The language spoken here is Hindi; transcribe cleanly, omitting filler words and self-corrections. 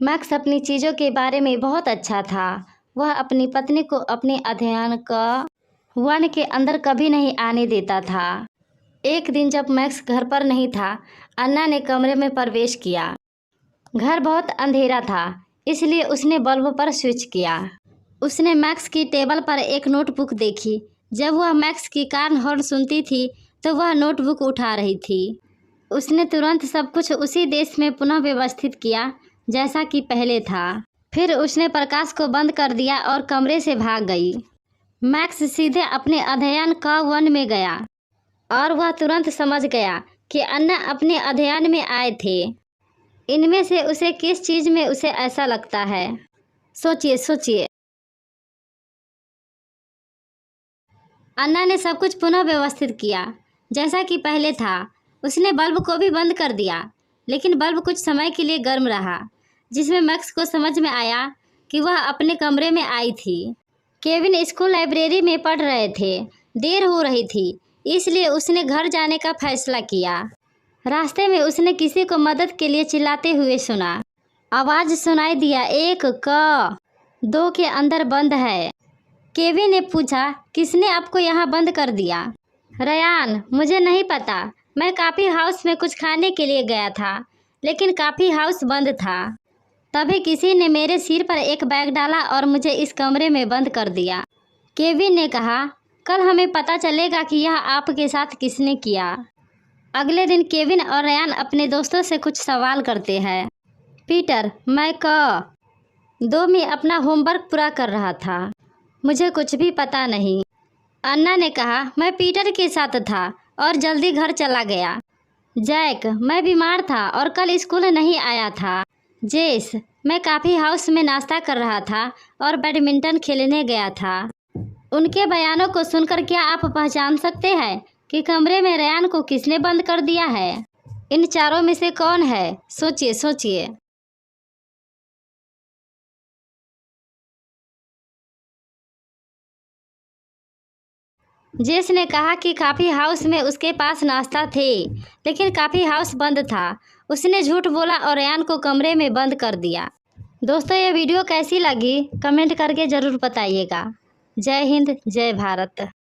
मैक्स अपनी चीज़ों के बारे में बहुत अच्छा था। वह अपनी पत्नी को अपने अध्ययन का वन के अंदर कभी नहीं आने देता था। एक दिन जब मैक्स घर पर नहीं था, अन्ना ने कमरे में प्रवेश किया। घर बहुत अंधेरा था, इसलिए उसने बल्ब पर स्विच किया। उसने मैक्स की टेबल पर एक नोटबुक देखी। जब वह मैक्स की कार हॉर्न सुनती थी तो वह नोटबुक उठा रही थी। उसने तुरंत सब कुछ उसी देश में पुनः व्यवस्थित किया जैसा कि पहले था। फिर उसने प्रकाश को बंद कर दिया और कमरे से भाग गई। मैक्स सीधे अपने अध्ययन का वन में गया और वह तुरंत समझ गया कि अन्ना अपने अध्ययन में आए थे। इनमें से उसे किस चीज़ में उसे ऐसा लगता है? सोचिए। अन्ना ने सब कुछ पुनः व्यवस्थित किया जैसा कि पहले था। उसने बल्ब को भी बंद कर दिया, लेकिन बल्ब कुछ समय के लिए गर्म रहा, जिसमें मैक्स को समझ में आया कि वह अपने कमरे में आई थी। केविन स्कूल लाइब्रेरी में पढ़ रहे थे। देर हो रही थी, इसलिए उसने घर जाने का फैसला किया। रास्ते में उसने किसी को मदद के लिए चिल्लाते हुए सुना। आवाज़ सुनाई दिया, 1 क 2 के अंदर बंद है। केविन ने पूछा, किसने आपको यहाँ बंद कर दिया? रयान, मुझे नहीं पता। मैं कॉफ़ी हाउस में कुछ खाने के लिए गया था, लेकिन कॉफ़ी हाउस बंद था। तभी किसी ने मेरे सिर पर एक बैग डाला और मुझे इस कमरे में बंद कर दिया। केविन ने कहा, कल हमें पता चलेगा कि यह आपके साथ किसने किया। अगले दिन केविन और रयान अपने दोस्तों से कुछ सवाल करते हैं। पीटर, मैं क 2 में अपना होमवर्क पूरा कर रहा था। मुझे कुछ भी पता नहीं। अन्ना ने कहा, मैं पीटर के साथ था और जल्दी घर चला गया। जैक, मैं बीमार था और कल स्कूल नहीं आया था। जेस, मैं कॉफ़ी हाउस में नाश्ता कर रहा था और बैडमिंटन खेलने गया था। उनके बयानों को सुनकर क्या आप पहचान सकते हैं कि कमरे में रयान को किसने बंद कर दिया है? इन चारों में से कौन है? सोचिए। जेस ने कहा कि कॉफ़ी हाउस में उसके पास नाश्ता थे, लेकिन कॉफ़ी हाउस बंद था। उसने झूठ बोला और रयान को कमरे में बंद कर दिया। दोस्तों, ये वीडियो कैसी लगी कमेंट करके ज़रूर बताइएगा। जय हिंद, जय भारत।